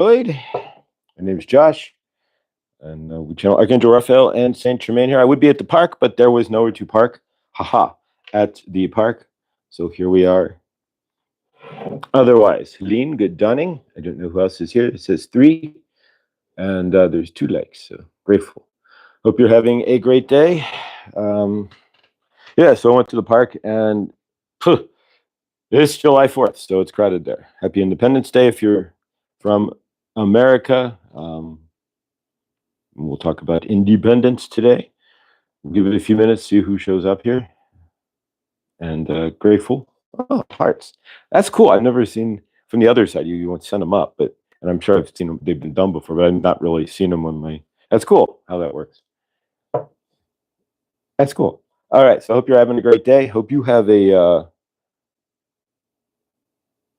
Floyd. My name is Josh, and we channel Archangel Raphael and Saint Germain here. I would be at the park, but there was nowhere to park. Haha, at the park. So here we are. Otherwise, Helene, good dunning. I don't know who else is here. It says 3, and there's 2 likes. So grateful. Hope you're having a great day. Yeah, so I went to the park, and it's July 4th, so it's crowded there. Happy Independence Day if you're from America. We'll talk about independence today. We'll give it a few minutes, see who shows up here. And grateful. Oh, hearts. That's cool. I've never seen from the other side. You won't send them up, but and I'm sure I've seen them. They've been done before, but I've not really seen them on my. That's cool. How that works. That's cool. All right. So I hope you're having a great day. Hope you have a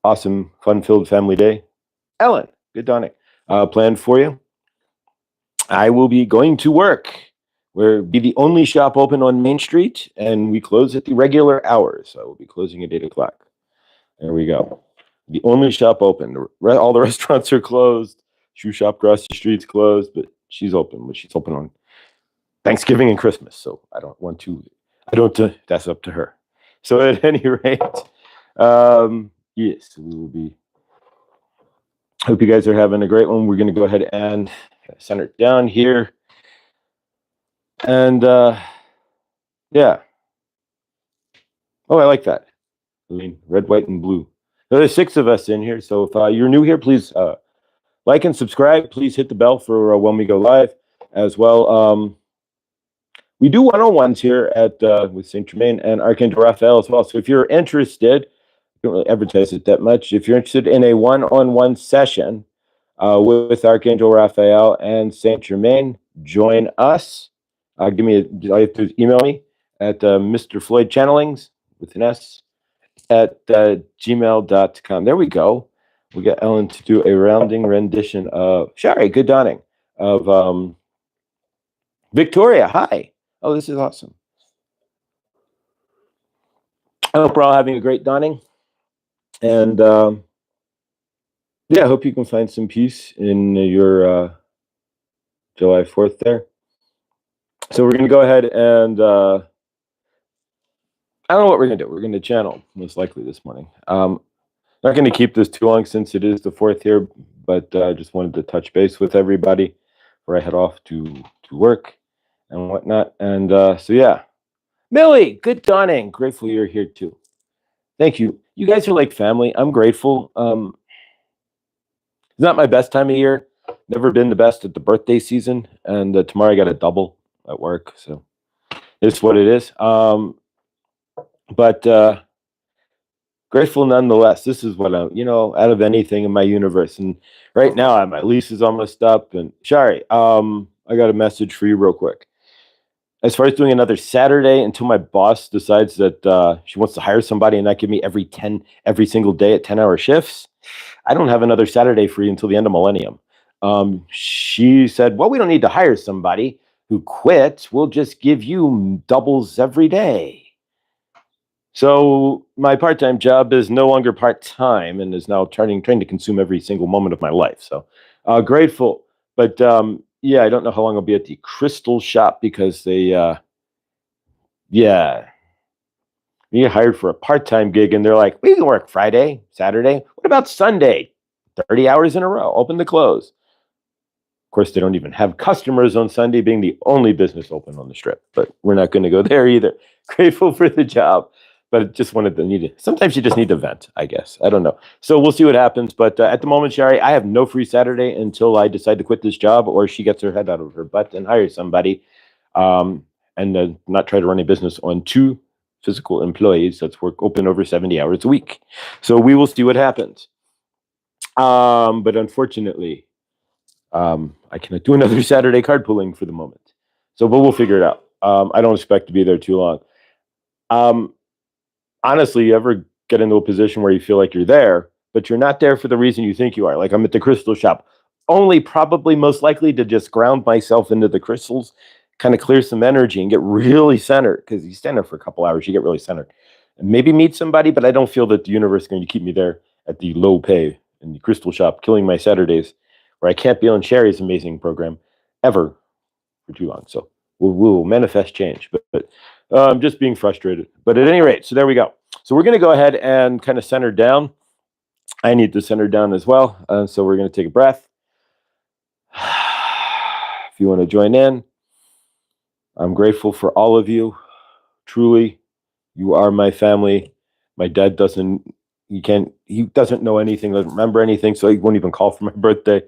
awesome, fun-filled family day. Ellen, good dawning. Planned for you. I will be going to work. We'll be the only shop open on Main Street, and we close at the regular hours. So we'll be closing at 8 o'clock. There we go. The only shop open. All the restaurants are closed. Shoe shop across the street's closed, but she's open. But she's open on Thanksgiving and Christmas. So I don't want to. That's up to her. So at any rate, yes, we will be. Hope you guys are having a great one. We're going to go ahead and center it down here. And yeah. Oh, I like that. I mean, red, white, and blue. There's 6 of us in here. So if you're new here, please like and subscribe. Please hit the bell for when we go live as well. We do one-on-ones here at with Saint Germain and Archangel Raphael as well. So if you're interested, don't really advertise it that much. If you're interested in a one-on-one session with Archangel Raphael and Saint Germain, join us. All you have to email me at Mr. Floyd Channelings with an S at gmail.com. There we go. We got Ellen to do a rounding rendition of Shari, good dawning, of Victoria. Hi. Oh, this is awesome. I hope we're all having a great dawning. And yeah, I hope you can find some peace in your July 4th there. So we're going to go ahead and I don't know what we're going to do. We're going to channel, most likely, this morning. Not going to keep this too long since it is the 4th here, but I just wanted to touch base with everybody before I head off to work and whatnot. And so, yeah. Millie, good dawning. Grateful you're here, too. Thank you. You guys are like family. I'm grateful. It's not my best time of year. Never been the best at the birthday season. And tomorrow I got a double at work. So it's what it is. But grateful nonetheless. This is what I'm, out of anything in my universe. And right now, my lease is almost up. And Shari, I got a message for you real quick. As far as doing another Saturday until my boss decides that she wants to hire somebody and not give me every single day at 10-hour shifts, I don't have another Saturday free until the end of millennium. She said, well, we don't need to hire somebody who quit. We'll just give you doubles every day. So my part-time job is no longer part-time and is now trying to consume every single moment of my life. So grateful. But yeah, I don't know how long I'll be at the crystal shop because they, you get hired for a part-time gig and they're like, we can work Friday, Saturday. What about Sunday? 30 hours in a row, open to close. Of course, they don't even have customers on Sunday, being the only business open on the strip. But we're not going to go there either. Grateful for the job. But just wanted to need it. Sometimes you just need to vent, I guess. I don't know. So we'll see what happens. But at the moment, Shari, I have no free Saturday until I decide to quit this job or she gets her head out of her butt and hires somebody and not try to run a business on 2 physical employees that's open over 70 hours a week. So we will see what happens. But unfortunately, I cannot do another Saturday card pulling for the moment. But we'll figure it out. I don't expect to be there too long. Honestly, you ever get into a position where you feel like you're there, but you're not there for the reason you think you are? Like I'm at the crystal shop, only probably most likely to just ground myself into the crystals, kind of clear some energy and get really centered, because you stand there for a couple hours, you get really centered. And maybe meet somebody, but I don't feel that the universe is going to keep me there at the low pay in the crystal shop, killing my Saturdays or I can't be on Sherry's amazing program ever for too long. So we'll manifest change, but I'm just being frustrated. But at any rate, so there we go. So we're going to go ahead and kind of center down. I need to center down as well. So we're going to take a breath. If you want to join in, I'm grateful for all of you. Truly, you are my family. My dad he doesn't know anything, doesn't remember anything, so he won't even call for my birthday.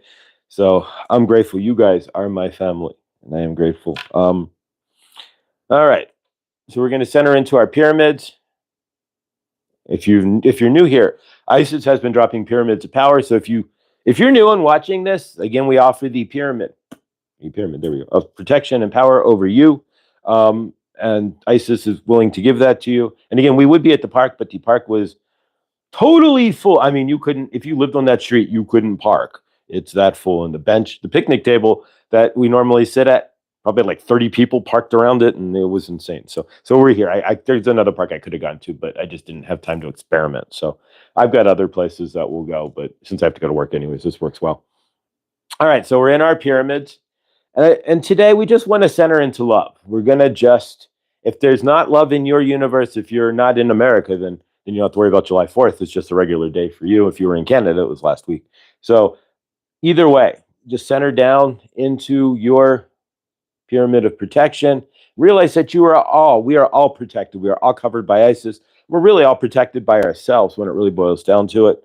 So I'm grateful. You guys are my family, and I am grateful. All right. So we're going to center into our pyramids. If you're new here, ISIS has been dropping pyramids of power. So if you're new and watching this, again, we offer the pyramid, there we go, of protection and power over you. And ISIS is willing to give that to you. And again, we would be at the park, but the park was totally full. I mean, you couldn't, if you lived on that street, you couldn't park. It's that full. And the picnic table that we normally sit at, probably like 30 people parked around it, and it was insane. So we're here. There's another park I could have gone to, but I just didn't have time to experiment. So I've got other places that we'll go, but since I have to go to work anyways, this works well. All right, so we're in our pyramids. And today we just want to center into love. We're going to just, if there's not love in your universe, if you're not in America, then you don't have to worry about July 4th. It's just a regular day for you. If you were in Canada, it was last week. So either way, just center down into your pyramid of protection. Realize that we are all protected. We are all covered by ISIS. We're really all protected by ourselves when it really boils down to it.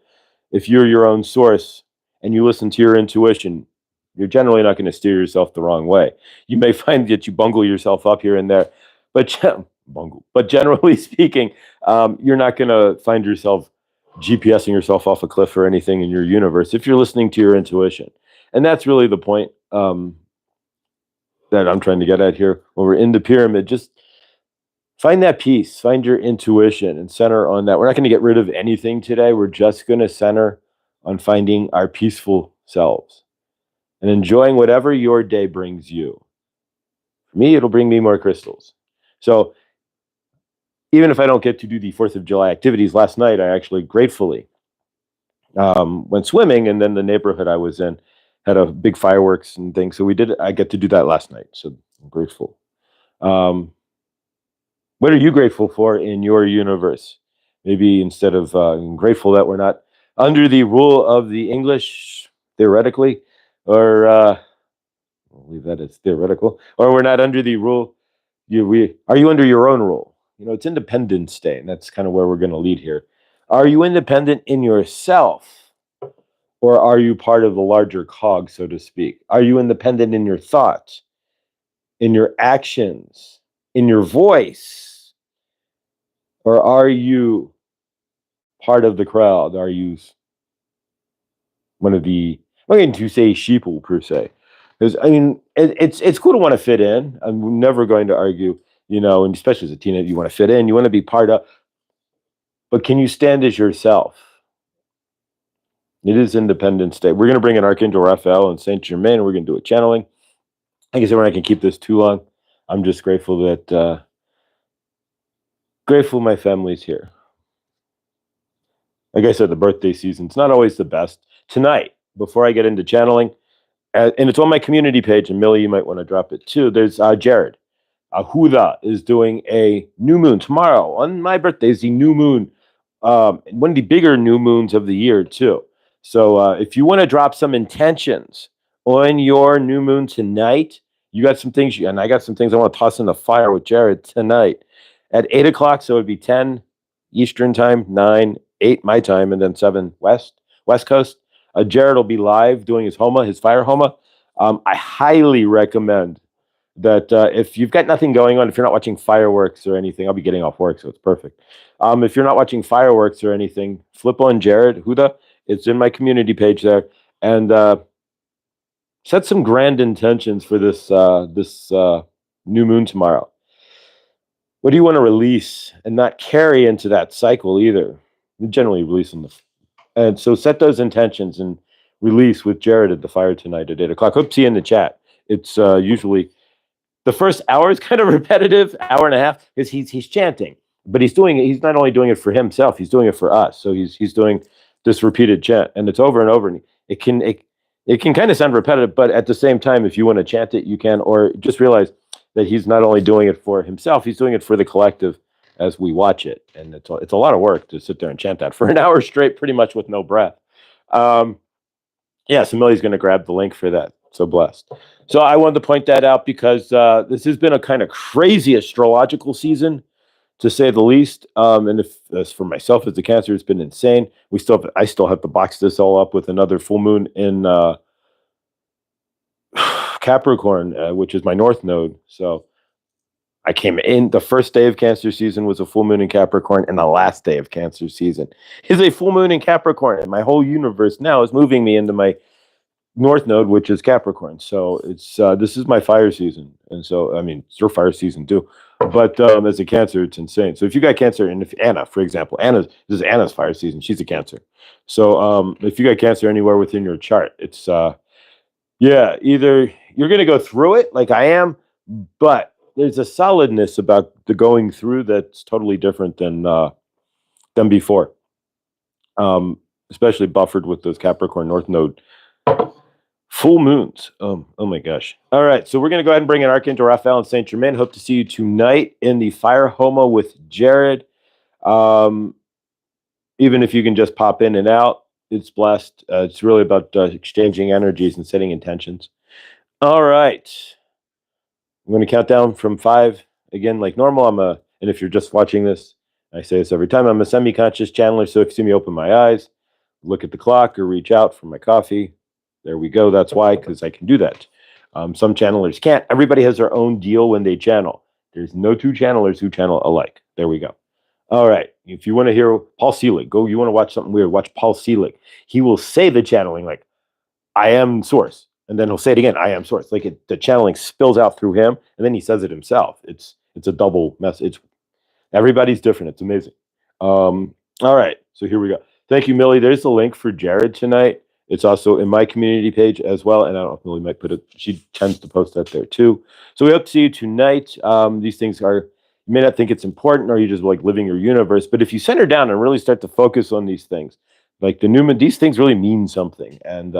If you're your own source and you listen to your intuition, you're generally not going to steer yourself the wrong way. You may find that you bungle yourself up here and there, but generally speaking, you're not going to find yourself GPSing yourself off a cliff or anything in your universe if you're listening to your intuition. And that's really the point that I'm trying to get at here. When we're in the pyramid, just find that peace, find your intuition, and center on that. We're not going to get rid of anything today. We're just going to center on finding our peaceful selves and enjoying whatever your day brings you. For me, it'll bring me more crystals. So even if I don't get to do the 4th of July activities, last night I actually gratefully went swimming, and then the neighborhood I was in had a big fireworks and things. So I get to do that last night. So I'm grateful. What are you grateful for in your universe? Maybe instead of grateful that we're not under the rule of the English, theoretically, or I'll leave that as theoretical, or we're not under the rule. Are you under your own rule? It's Independence Day, and that's kind of where we're going to lead here. Are you independent in yourself? Or are you part of the larger cog, so to speak? Are you independent in your thoughts, in your actions, in your voice? Or are you part of the crowd? Are you one of the, I'm not going to say sheeple per se, because I mean, it's cool to want to fit in. I'm never going to argue, and especially as a teenager, you want to fit in, you want to be part of, but can you stand as yourself? It is Independence Day. We're going to bring in Archangel Raphael and Saint Germain, and we're going to do a channeling. Like I said, we're not going to keep this too long. I'm just grateful that my family's here. Like I said, the birthday season's not always the best. Tonight, before I get into channeling, and it's on my community page, and Millie, you might want to drop it too. There's Jared. Huda is doing a new moon tomorrow. On my birthday is the new moon. One of the bigger new moons of the year too. So if you want to drop some intentions on your new moon tonight, you got some things, and I got some things I want to toss in the fire with Jared tonight at 8 o'clock. So it'd be 10 Eastern time, 9, 8 my time, and then 7 West Coast. Jared will be live doing his fire homa. I highly recommend that if you've got nothing going on, if you're not watching fireworks or anything, I'll be getting off work, so it's perfect. If you're not watching fireworks or anything, flip on Jared Huda. It's in my community page there, and set some grand intentions for this new moon tomorrow. What do you want to release and not carry into that cycle either? You generally release them, and so set those intentions and release with Jared at the fire tonight at 8 o'clock. Hope to see you in the chat. It's usually the first hour is kind of repetitive, hour and a half, because he's chanting, but he's not only doing it for himself, he's doing it for us. So he's doing this repeated chant, and it's over and over, and it it can kind of sound repetitive, but at the same time, if you want to chant it, you can, or just realize that he's not only doing it for himself, he's doing it for the collective as we watch it. And it's a lot of work to sit there and chant that for an hour straight, pretty much with no breath. Yeah, so Millie's going to grab the link for that. So blessed. So I wanted to point that out because this has been a kind of crazy astrological season, to say the least. And if as for myself as a Cancer, it's been insane. I still have to box this all up with another full moon in Capricorn, which is my North Node. So I came in, the first day of Cancer season was a full moon in Capricorn, and the last day of Cancer season is a full moon in Capricorn. And my whole universe now is moving me into my North Node, which is Capricorn. So it's this is my fire season. And so, I mean, it's your fire season too. But as a Cancer, it's insane. So if you got Cancer, and if Anna, for example, this is Anna's fire season. She's a Cancer. So if you got Cancer anywhere within your chart, it's yeah, either you're going to go through it like I am, but there's a solidness about the going through that's totally different than before, especially buffered with those Capricorn North Node full moons. Oh my gosh. All right, so we're going to go ahead and bring in Archangel Raphael and Saint Germain. Hope to see you tonight in the Fire Homo with Jared. Even if you can just pop in and out, it's blessed. It's really about exchanging energies and setting intentions. All right. I'm going to count down from 5 again, like normal. And if you're just watching this, I say this every time, I'm a semi-conscious channeler. So if you see me open my eyes, look at the clock, or reach out for my coffee, there we go. That's why, because I can do that. Some channelers can't. Everybody has their own deal when they channel. There's no two channelers who channel alike. There we go. All right. If you want to hear Paul Selig, you want to watch something weird, watch Paul Selig. He will say the channeling like, I am source. And then he'll say it again, I am source. Like the channeling spills out through him, and then he says it himself. It's a double message. Everybody's different. It's amazing. All right, so here we go. Thank you, Millie. There's the link for Jared tonight. It's also in my community page as well, and I don't know if Millie might put it. She tends to post that there too. So we hope to see you tonight. These things you may not think it's important, or you just like living your universe, but if you center down and really start to focus on these things, like these things really mean something. And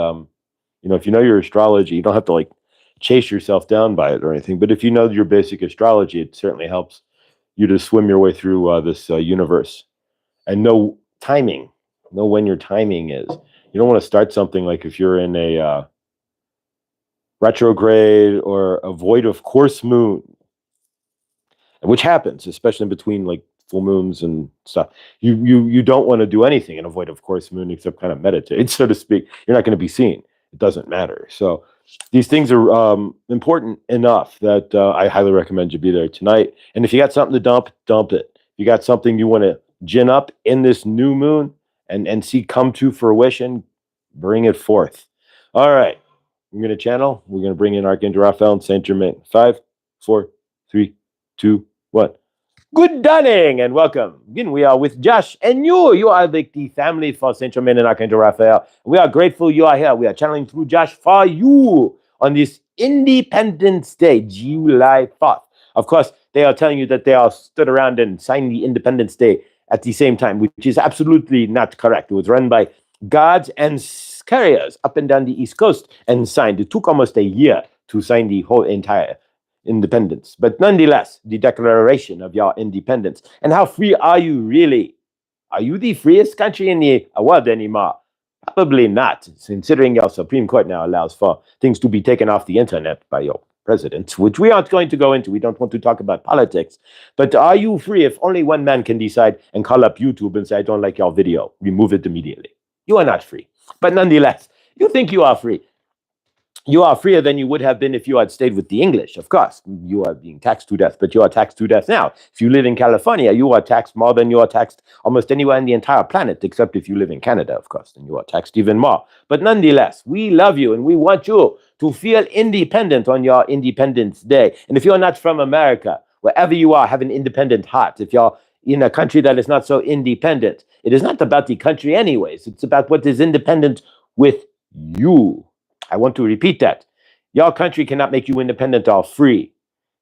if you know your astrology, you don't have to like chase yourself down by it or anything. But if you know your basic astrology, it certainly helps you to swim your way through this universe and know timing. Know when your timing is. You don't want to start something like if you're in a retrograde or a void of course moon, which happens, especially in between like full moons and stuff. You don't want to do anything in a void of course moon except kind of meditate, so to speak. You're not going to be seen. It doesn't matter. So these things are important enough that I highly recommend you be there tonight. And if you got something to dump it. If you got something you want to gin up in this new moon and see come to fruition, bring it forth. All right. We're going to channel. We're going to bring in Archangel Raphael and Saint Germain. 5, 4, 3, 2, 1. Good dawning and welcome. Again, we are with Josh and you. You are the family for Saint Germain and Archangel Raphael. We are grateful you are here. We are channeling through Josh for you on this Independence Day, July 4th. Of course, they are telling you that they all stood around and signed the Independence Day at the same time, which is absolutely not correct. It was run by guards and carriers up and down the East Coast and signed. It took almost a year to sign the whole entire independence. But nonetheless, the declaration of your independence. And how free are you really? Are you the freest country in the world anymore? Probably not, considering your Supreme Court now allows for things to be taken off the internet by your president, which we aren't going to go into. We don't want to talk about politics. But are you free if only one man can decide and call up YouTube and say, I don't like your video, remove it immediately? You are not free. But nonetheless, you think you are free. You are freer than you would have been if you had stayed with the English. Of course, you are being taxed to death, but you are taxed to death now. If you live in California, you are taxed more than you are taxed almost anywhere in the entire planet, except if you live in Canada, of course, then you are taxed even more. But nonetheless, we love you and we want you to feel independent on your Independence Day. And if you're not from America, wherever you are, have an independent heart. If you're in a country that is not so independent, it is not about the country anyways. It's about what is independent with you. I want to repeat that. Your country cannot make you independent or free.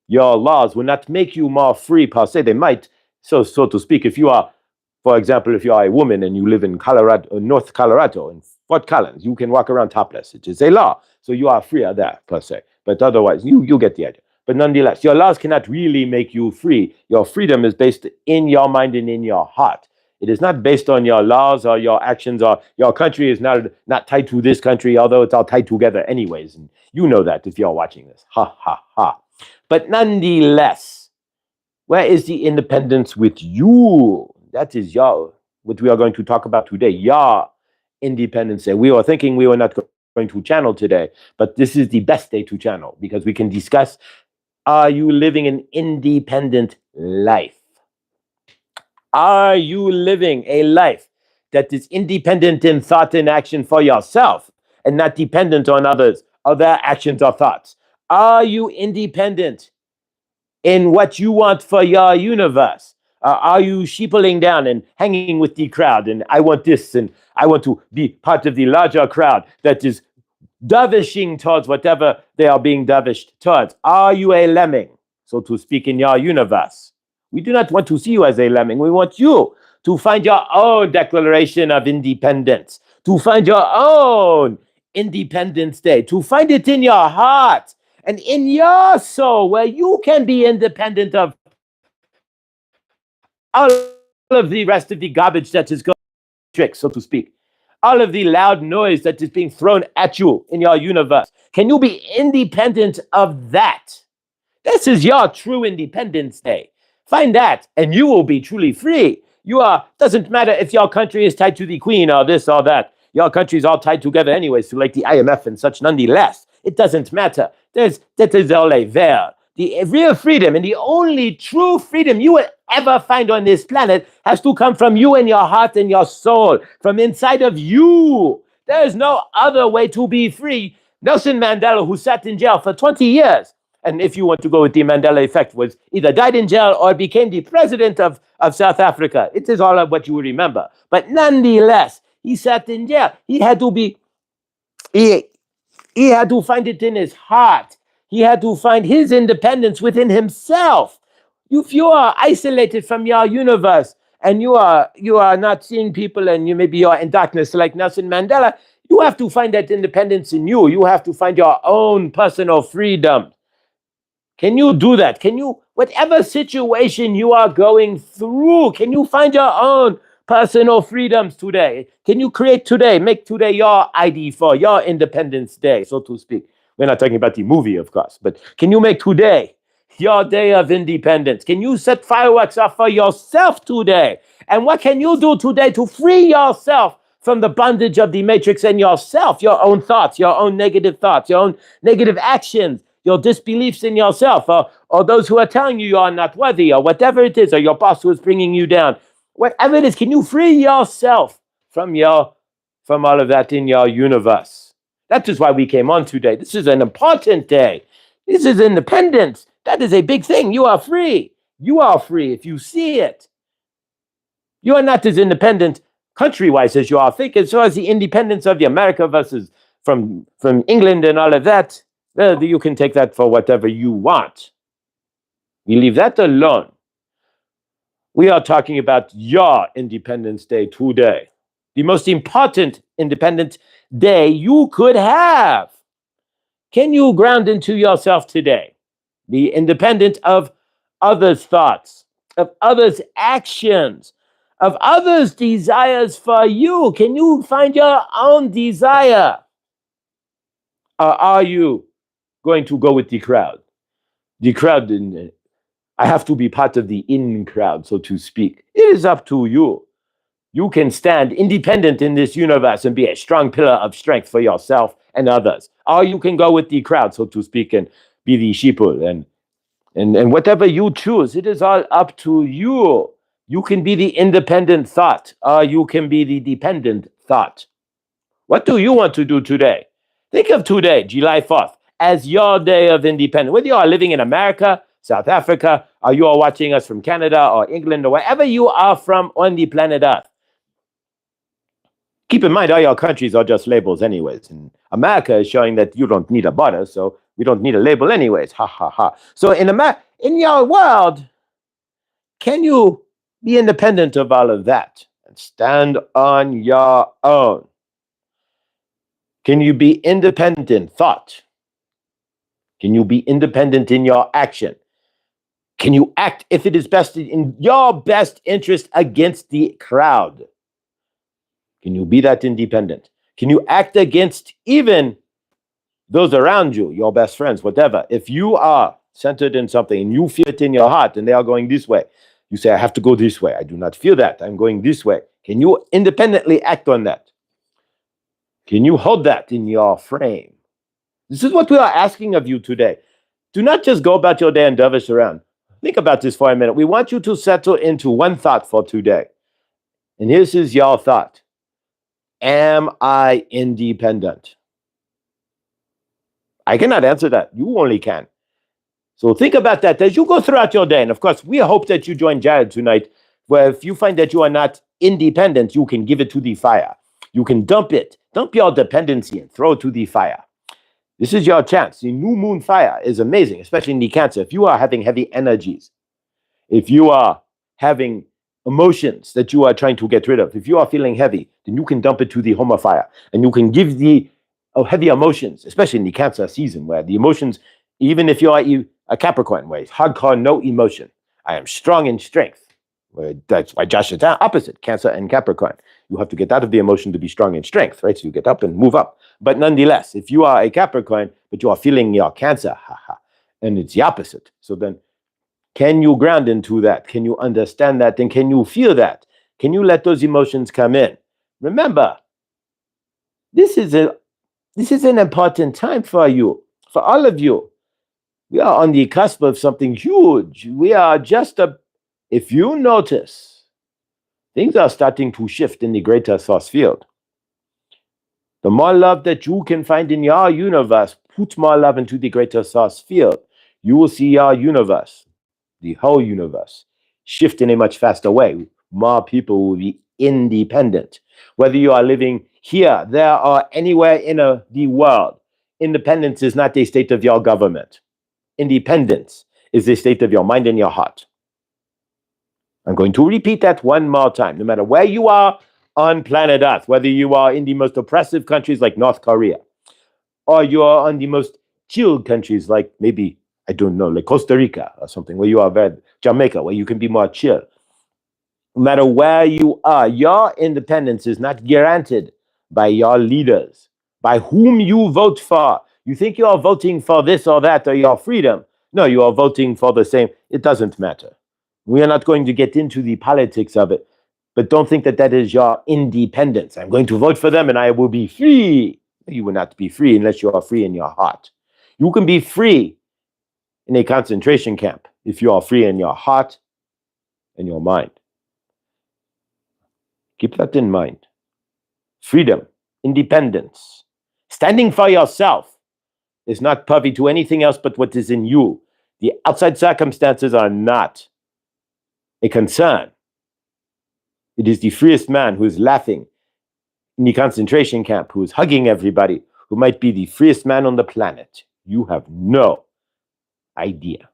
Your laws will not make you more free per se. They might, so to speak, if you are, for example, if you are a woman and you live in Colorado, North Colorado, and Fort Collins, you can walk around topless. It is a law. So you are free of that, per se. But otherwise, you get the idea. But nonetheless, your laws cannot really make you free. Your freedom is based in your mind and in your heart. It is not based on your laws or your actions, or your country is not tied to this country, although it's all tied together anyways. And you know that if you're watching this. Ha, ha, ha. But nonetheless, where is the independence with you? That is what we are going to talk about today. Your Independence Day. We were thinking we were not going to channel today, but this is the best day to channel because we can discuss, are you living an independent life? Are you living a life that is independent in thought and action for yourself and not dependent on others, other actions or thoughts? Are you independent in what you want for your universe? Are you sheepling down and hanging with the crowd? And I want this, and I want to be part of the larger crowd that is davishing towards whatever they are being davished towards. Are you a lemming, so to speak, in your universe? We do not want to see you as a lemming. We want you to find your own declaration of independence, to find your own Independence Day, to find it in your heart and in your soul, where you can be independent of all of the rest of the garbage that is going tricks, so to speak. All of the loud noise that is being thrown at you in your universe. Can you be independent of that? This is your true Independence Day. Find that, and you will be truly free. Doesn't matter if your country is tied to the Queen or this or that. Your country is all tied together anyways, to like the IMF and such, nonetheless. It doesn't matter. That is all a veil. The real freedom and the only true freedom you will ever find on this planet has to come from you and your heart and your soul, from inside of you. There is no other way to be free. Nelson Mandela, who sat in jail for 20 years, and if you want to go with the Mandela effect, was either died in jail or became the president of South Africa. It is all of what you will remember. But nonetheless, he sat in jail. He had to find it in his heart. He had to find his independence within himself. If you are isolated from your universe and you are not seeing people, and maybe you're in darkness like Nelson Mandela, you have to find that independence in you. You have to find your own personal freedom. Can you do that? Whatever situation you are going through, can you find your own personal freedoms today? Can you make today your ID for your Independence Day, so to speak? We're not talking about the movie, of course, but can you make today your day of independence? Can you set fireworks off for yourself today? And what can you do today to free yourself from the bondage of the matrix and yourself, your own thoughts, your own negative thoughts, your own negative actions, your disbeliefs in yourself, or those who are telling you are not worthy, or whatever it is, or your boss who is bringing you down? Whatever it is, can you free yourself from all of that in your universe? That is why we came on today. This is an important day. This is independence. That is a big thing. You are free. You are free if you see it. You are not as independent country-wise as you all think. As far as the independence of the America versus from England and all of that, you can take that for whatever you want. You leave that alone. We are talking about your Independence Day today. The most important Independence Day you could have. Can you ground into yourself today? Be independent of others' thoughts, of others' actions, of others' desires for you. Can you find your own desire? Or are you going to go with the crowd? The crowd, I have to be part of the in crowd, so to speak. It is up to you. You can stand independent in this universe and be a strong pillar of strength for yourself and others. Or you can go with the crowd, so to speak, and be the sheeple. And whatever you choose, it is all up to you. You can be the independent thought, or you can be the dependent thought. What do you want to do today? Think of today, July 4th, as your day of independence. Whether you are living in America, South Africa, or you are watching us from Canada or England, or wherever you are from on the planet Earth. Keep in mind, all your countries are just labels anyways. And America is showing that you don't need a border, so we don't need a label anyways. Ha, ha, ha. So in your world, can you be independent of all of that and stand on your own? Can you be independent in thought? Can you be independent in your action? Can you act if it is best in your best interest against the crowd? Can you be that independent? Can you act against even those around you, your best friends, whatever? If you are centered in something and you feel it in your heart and they are going this way, you say, I have to go this way. I do not feel that. I'm going this way. Can you independently act on that? Can you hold that in your frame? This is what we are asking of you today. Do not just go about your day and dervish around. Think about this for a minute. We want you to settle into one thought for today. And this is your thought. Am I independent? I cannot answer that. You only can. So think about that as you go throughout your day. And of course, we hope that you join Jared tonight, where if you find that you are not independent, you can give it to the fire. You can dump your dependency and throw it to the fire. This is your chance. The new moon fire is amazing, especially in the Cancer. If you are having heavy energies, if you are having emotions that you are trying to get rid of, if you are feeling heavy, then you can dump it to the Homa fire. And you can give the heavy emotions, especially in the Cancer season, where the emotions, even if you are a Capricorn, where it's hardcore, no emotion. I am strong in strength. That's why Josh is opposite, Cancer and Capricorn. You have to get out of the emotion to be strong in strength, right? So you get up and move up. But nonetheless, if you are a Capricorn, but you are feeling your Cancer, and it's the opposite. So then, can you ground into that? Can you understand that? And can you feel that? Can you let those emotions come in? Remember, this is an important time for you, for all of you. We are on the cusp of something huge. We are if you notice, things are starting to shift in the greater source field. The more love that you can find in your universe, put more love into the greater source field. You will see your universe, the whole universe, shift in a much faster way. More people will be independent. Whether you are living here, there, or anywhere in the world, independence is not a state of your government. Independence is a state of your mind and your heart. I'm going to repeat that one more time. No matter where you are on planet Earth, whether you are in the most oppressive countries like North Korea, or you are on the most chilled countries like maybe, I don't know, like Costa Rica or something, where you are Jamaica, where you can be more chill. No matter where you are, your independence is not guaranteed by your leaders, by whom you vote for. You think you are voting for this or that or your freedom. No, you are voting for the same. It doesn't matter. We are not going to get into the politics of it, but don't think that that is your independence. I'm going to vote for them and I will be free. You will not be free unless you are free in your heart. You can be free in a concentration camp if you are free in your heart and your mind. Keep that in mind. Freedom, independence, standing for yourself is not privy to anything else but what is in you. The outside circumstances are not a concern. It is the freest man who is laughing in the concentration camp, who is hugging everybody, who might be the freest man on the planet. You have no idea.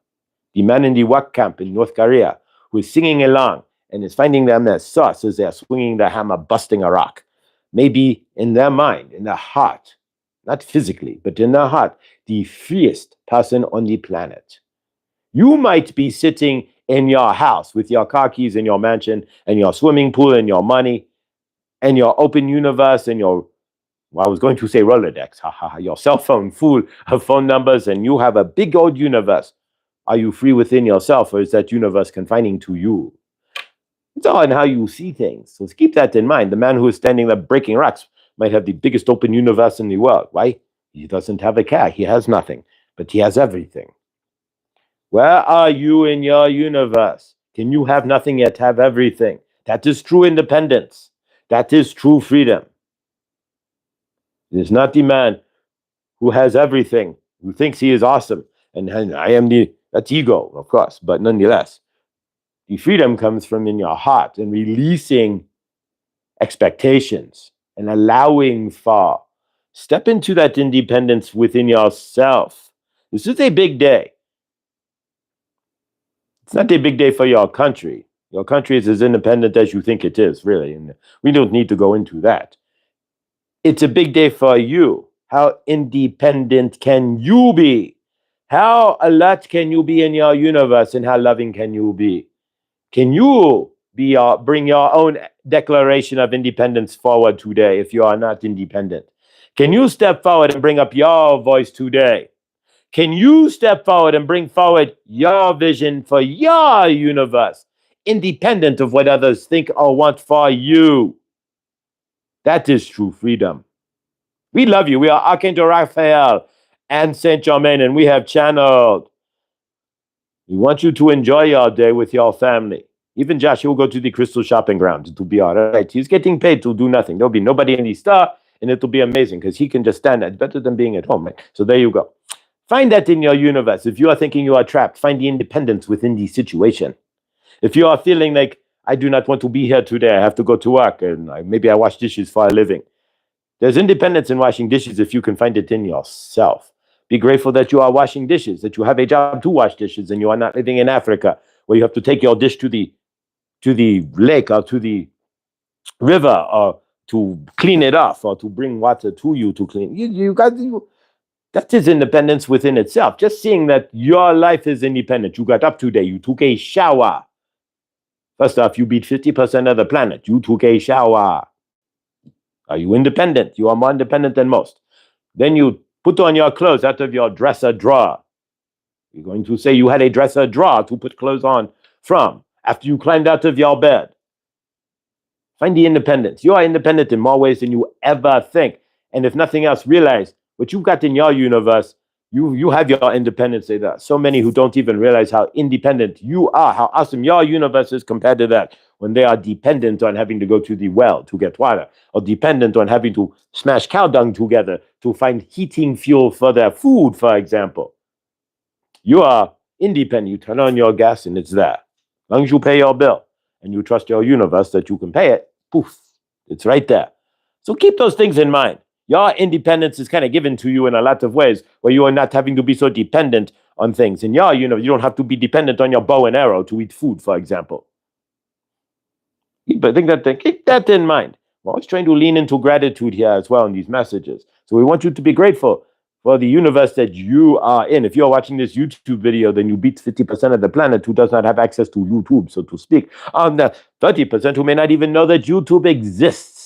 The man in the work camp in North Korea, who is singing along and is finding them as sauce as they're swinging the hammer, busting a rock. Maybe in their mind, in their heart, not physically, but in their heart, the freest person on the planet. You might be sitting in your house with your car keys in your mansion and your swimming pool and your money and your open universe and your, well, I was going to say Rolodex, your cell phone full of phone numbers, and you have a big old universe. Are you free within yourself, or is that universe confining to you? It's all in how you see things. So keep that in mind. The man who is standing there breaking rocks might have the biggest open universe in the world. Why? He doesn't have a car. He has nothing, but he has everything. Where are you in your universe? Can you have nothing yet have everything? That is true independence. That is true freedom. It is not the man who has everything, who thinks he is awesome. And I am that's ego, of course, but nonetheless, the freedom comes from in your heart and releasing expectations and allowing for. Step into that independence within yourself. This is a big day. It's not a big day for your country. Your country is as independent as you think it is, really. And we don't need to go into that. It's a big day for you. How independent can you be? How alert can you be in your universe, and how loving can you be? Can you bring your own declaration of independence forward today if you are not independent? Can you step forward and bring up your voice today? Can you step forward and bring forward your vision for your universe, independent of what others think or want for you? That is true freedom. We love you. We are Archangel Raphael and Saint Germain, and we have channeled. We want you to enjoy your day with your family. Even Josh, he will go to the crystal shopping grounds. It will be all right. He's getting paid to do nothing. There'll be nobody in the store, and it'll be amazing because he can just stand there. It's better than being at home, right? So there you go. Find that in your universe. If you are thinking you are trapped, find the independence within the situation. If you are feeling like, I do not want to be here today, I have to go to work, and maybe I wash dishes for a living. There's independence in washing dishes if you can find it in yourself. Be grateful that you are washing dishes, that you have a job to wash dishes, and you are not living in Africa where you have to take your dish to the lake or to the river or to clean it off or to bring water to you to clean. That is independence within itself. Just seeing that your life is independent. You got up today, you took a shower. First off, you beat 50% of the planet. You took a shower. Are you independent? You are more independent than most. Then you put on your clothes out of your dresser drawer. You're going to say you had a dresser drawer to put clothes on from after you climbed out of your bed. Find the independence. You are independent in more ways than you ever think. And if nothing else, realize what you've got in your universe, you have your independence. There are so many who don't even realize how independent you are, how awesome your universe is compared to that, when they are dependent on having to go to the well to get water, or dependent on having to smash cow dung together to find heating fuel for their food, for example. You are independent. You turn on your gas and it's there. As long as you pay your bill and you trust your universe that you can pay it, poof, it's right there. So keep those things in mind. Your independence is kind of given to you in a lot of ways where you are not having to be so dependent on things. In your universe, you don't have to be dependent on your bow and arrow to eat food, for example. Keep that in mind. We're always trying to lean into gratitude here as well in these messages. So we want you to be grateful for the universe that you are in. If you're watching this YouTube video, then you beat 50% of the planet who does not have access to YouTube, so to speak. On the 30% who may not even know that YouTube exists.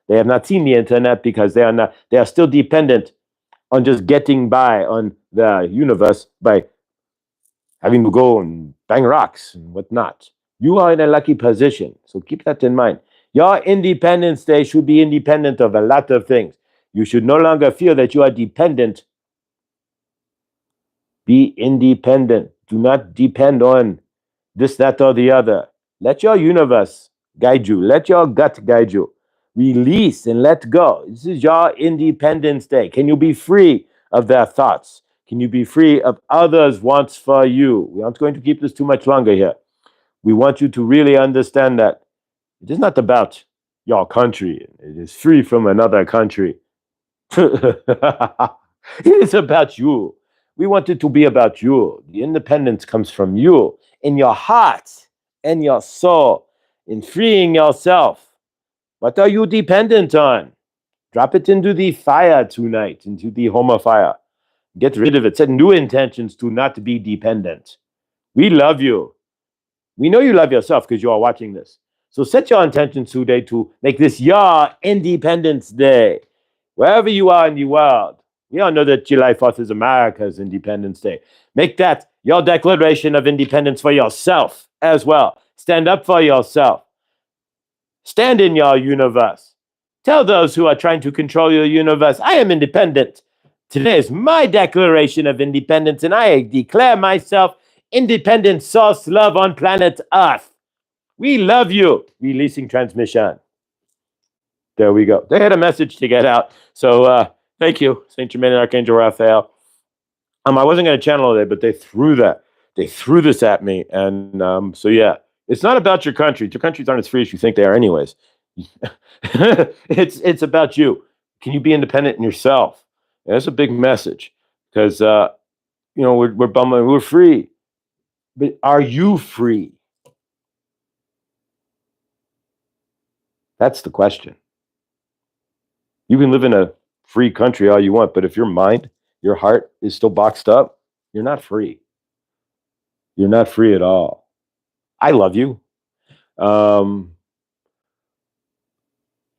They have not seen the internet because they are still dependent on just getting by on the universe by having to go and bang rocks and whatnot. You are in a lucky position, so keep that in mind. Your Independence Day should be independent of a lot of things. You should no longer feel that you are dependent. Be independent. Do not depend on this, that, or the other. Let your universe guide you. Let your gut guide you. Release and let go. This is your Independence Day. Can you be free of their thoughts? Can you be free of others' wants for you? We aren't going to keep this too much longer here. We want you to really understand that it is not about your country. It is free from another country. It is about you. We want it to be about you. The independence comes from you, in your heart and your soul, in freeing yourself. What are you dependent on? Drop it into the fire tonight, into the home fire. Get rid of it. Set new intentions to not be dependent. We love you. We know you love yourself because you are watching this. So set your intentions today to make this your Independence Day. Wherever you are in the world, we all know that July 4th is America's Independence Day. Make that your declaration of independence for yourself as well. Stand up for yourself. Stand in your universe. Tell those who are trying to control your universe, I am independent. Today is my declaration of independence, and I declare myself independent source love on planet Earth. We love you. Releasing transmission. There we go. They had a message to get out. So thank you, Saint Germain and Archangel Raphael. I wasn't going to channel it, but they threw that. They threw this at me. And so, yeah, it's not about your country. Your countries aren't as free as you think they are anyways. It's about you. Can you be independent in yourself? And that's a big message because, we're bumming. We're free. But are you free? That's the question. You can live in a free country all you want, but if your mind, your heart is still boxed up, you're not free. You're not free at all. I love you. Um,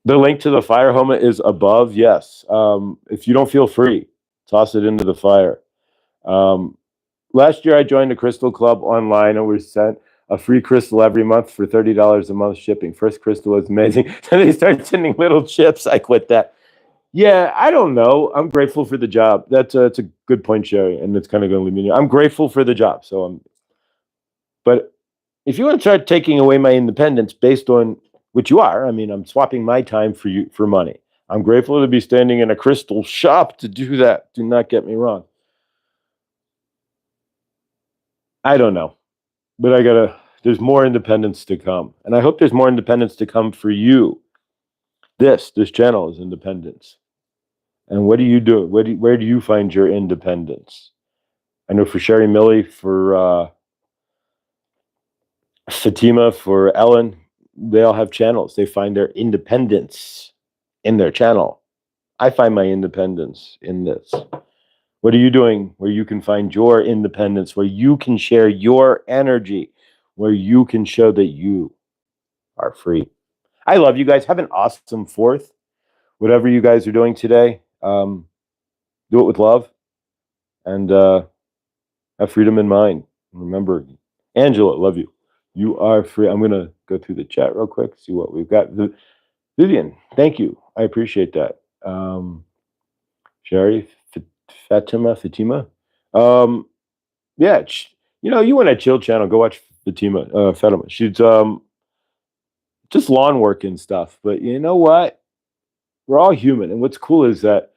the link to the fire helmet is above. Yes. If you don't feel free, toss it into the fire. Um, Last year, I joined a crystal club online and was sent a free crystal every month for $30 a month shipping. First crystal was amazing. Then they started sending little chips. I quit that. Yeah, I don't know. I'm grateful for the job. It's a good point, Sherry, and it's kind of going to leave me. I'm grateful for the job. But if you want to start taking away my independence based on what you are, I mean, I'm swapping my time for you for money. I'm grateful to be standing in a crystal shop to do that. Do not get me wrong. I don't know, but I gotta. There's more independence to come, and I hope there's more independence to come for you. This channel is independence. And what do you do? Where do you find your independence? I know for Sherry Millie, for Fatima, for Ellen, they all have channels. They find their independence in their channel. I find my independence in this. What are you doing where you can find your independence, where you can share your energy, where you can show that you are free? I love you guys. Have an awesome fourth. Whatever you guys are doing today, do it with love and have freedom in mind. Remember, Angela, love you. You are free. I'm going to go through the chat real quick, see what we've got. Vivian, thank you. I appreciate that. Sherry, Fatima. Yeah, you want a chill channel, go watch Fatima. She's just lawn work and stuff. But you know what? We're all human. And what's cool is that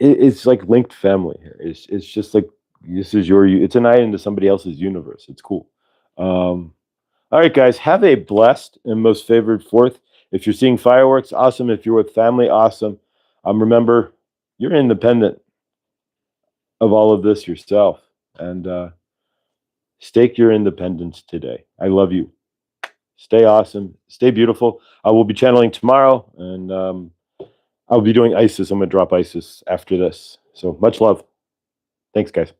it's like linked family here. It's just like this is it's an eye into somebody else's universe. It's cool. All right, guys, have a blessed and most favored fourth. If you're seeing fireworks, awesome. If you're with family, awesome. Remember, you're independent of all of this yourself, and stake your independence today. I love you. Stay awesome. Stay beautiful. I will be channeling tomorrow, and I'll be doing Isis. I'm going to drop Isis after this. So much love. Thanks, guys.